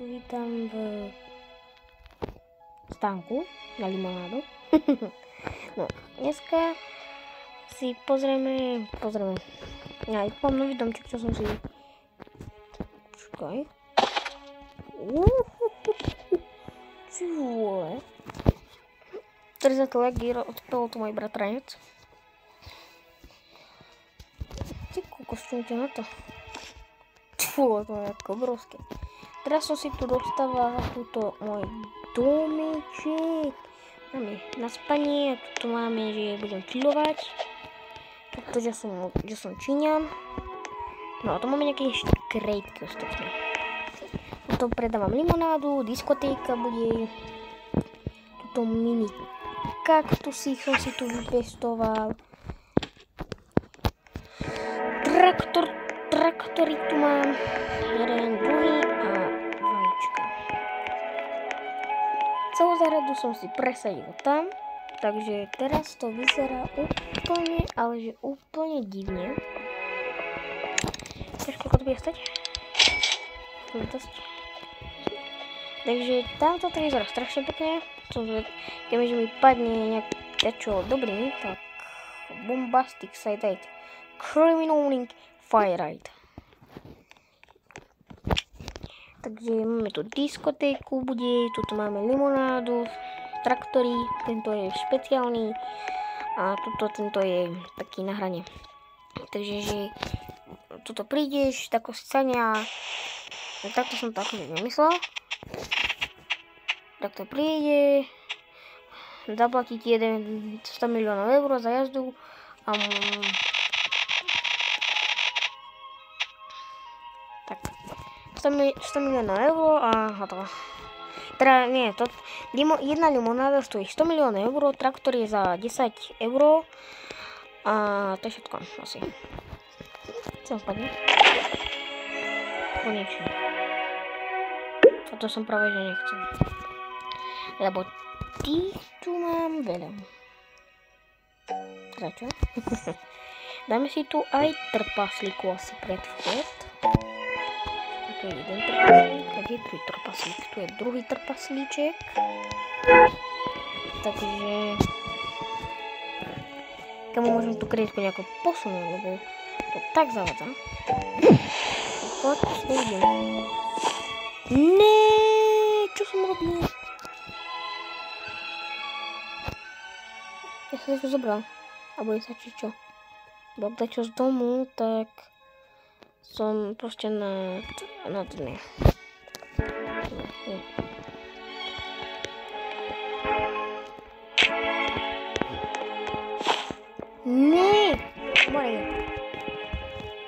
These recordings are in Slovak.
tu vítam v stánku na limonádu. No, dneska si pozrieme. Ja mám nový domček, čo som si... Počkaj. Či vole. Ktorý za to legír odpel tu môj bratranec. Ty kokos, čo na to? Vole, to je tako obrovské. Teraz som si tu dostával túto môj domeček. Máme na spanie, a tu máme, že budem chillovať. Takto, že som Číňan. No a tu máme nejaké ešte krejtky ostatné. Tu predávam limonádu, diskotéka bude. Tuto mini kaktusík som si tu vypestoval. Traktory tu mám. Jeden, druhý a vajíčka. Celú záhradu som si presadil tam. Takže teraz to vyzerá úplne, ale že úplne divne. Vieš, koľko to bude stať? Takže tamto to vyzerá strašne pekne. Keďže mi padne nejaké dobrý, tak Bombastic Side 8 Criminal Link Fire Ride. Takže máme tu diskotéku, tuto máme limonádu, traktory, tento je špeciálny a tento je taký na hrane. Takže že tuto prídeš, tako si sadne, takto som to akože vymyslel. Takto príde, zaplatíte 100 miliónov eur za jazdu a tak 100 miliónov eur a hotovo. Teda nie, jedna limonáda stojí 100 miliónov eur, traktor je za 10 eur a to je všetko asi. Čo spadne? Konečne. A to som práve že nechcel. Lebo tých tu mám veľa. Teda čo? Dáme si tu aj trpaslíku asi pred vchod. Tu je jeden trpaslík, a kde je druhý trpaslík? Tu je druhý trpaslíček. Takže... Kamu môžem tú kriečku nejako posunúť, lebo to tak zavadza. Poď, nevidím. Čo som robil? Ja som to zobral. A bude sa či čo. Bo ak čo z domu, tak som proste na dne. Nie! Moje.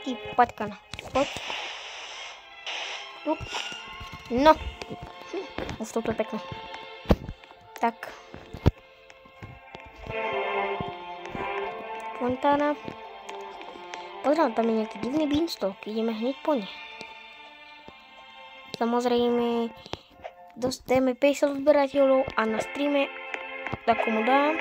Ty paťkana. Poď. No. Už toto je pekné. Tak. Fontána. Pozrám, tam je nejaký divný beanstalk. Ideme hneď po ne. Samozrejme, dostaneme 50 odberateľov a na streame takomu dám.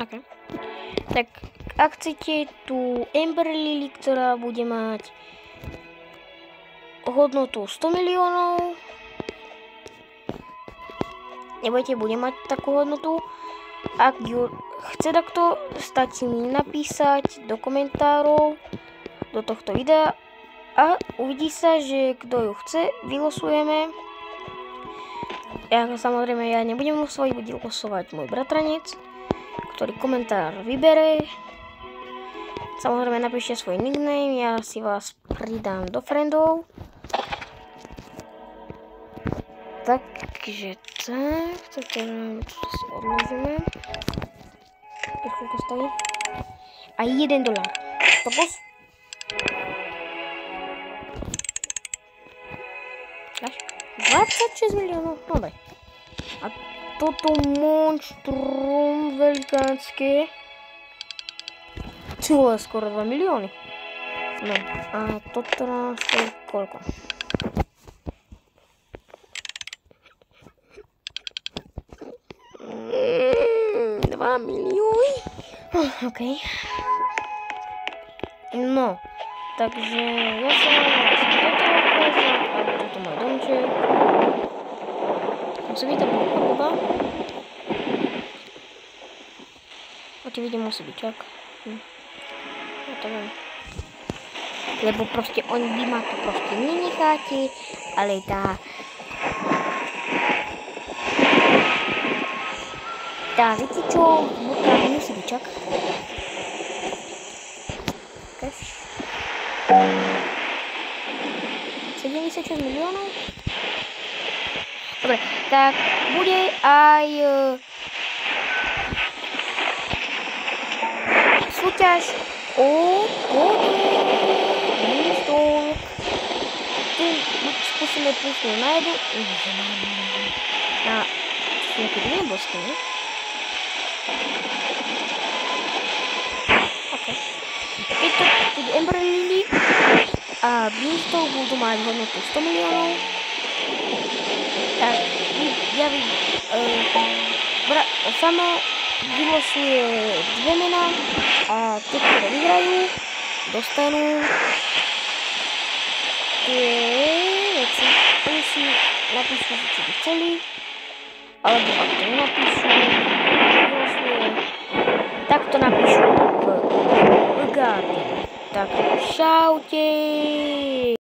Okay. Tak ak chcete tú Ember Lily, ktorá bude mať hodnotu 100 miliónov, nebojte, bude mať takú hodnotu. Ak ju chce takto, stačí mi napísať do komentárov do tohto videa a uvidí sa, že kto ju chce, vylosujeme. Samozrejme, ja nebudem losovať, bude losovať môj bratranec, ktorý komentár vybere. Samozrejme napíšte svoj nickname, ja si vás pridám do friendov. Takže tak, toto si odložíme. Koľko stojí? A $1. Topos? Dáš? 26 miliónov, no daj. A toto monštrum velikánske. Ty vole, skoro 2 milióny. No, a toto nám stojí koľko? $2 milióny? OK. No, takže ja sa mám toto ukázať, a toto môj domček. Musí byť tam chaluba. Očividne musí byť čak. Ja to viem. Lebo proste oni by ma tu proste nenecháte, ale tá viete čo, burka musí byť čak. Cash. 76 miliónov? Dobre, tak bude aj súťaž o Beanstalk. Tu skúsime prísť na jedu. Na nejaké iné bosky, ne? OK. Keď Ember Lily a Beanstalk budú mať hodnotu 100 miliónov, tak ja samo vylosuje 2 mená a tie, ktoré vyhrajú, dostanú tie veci. Oni si napíšu, čo by chceli, alebo ak to nenapíšu, tak to napíšu v Guardian. Tak čaute!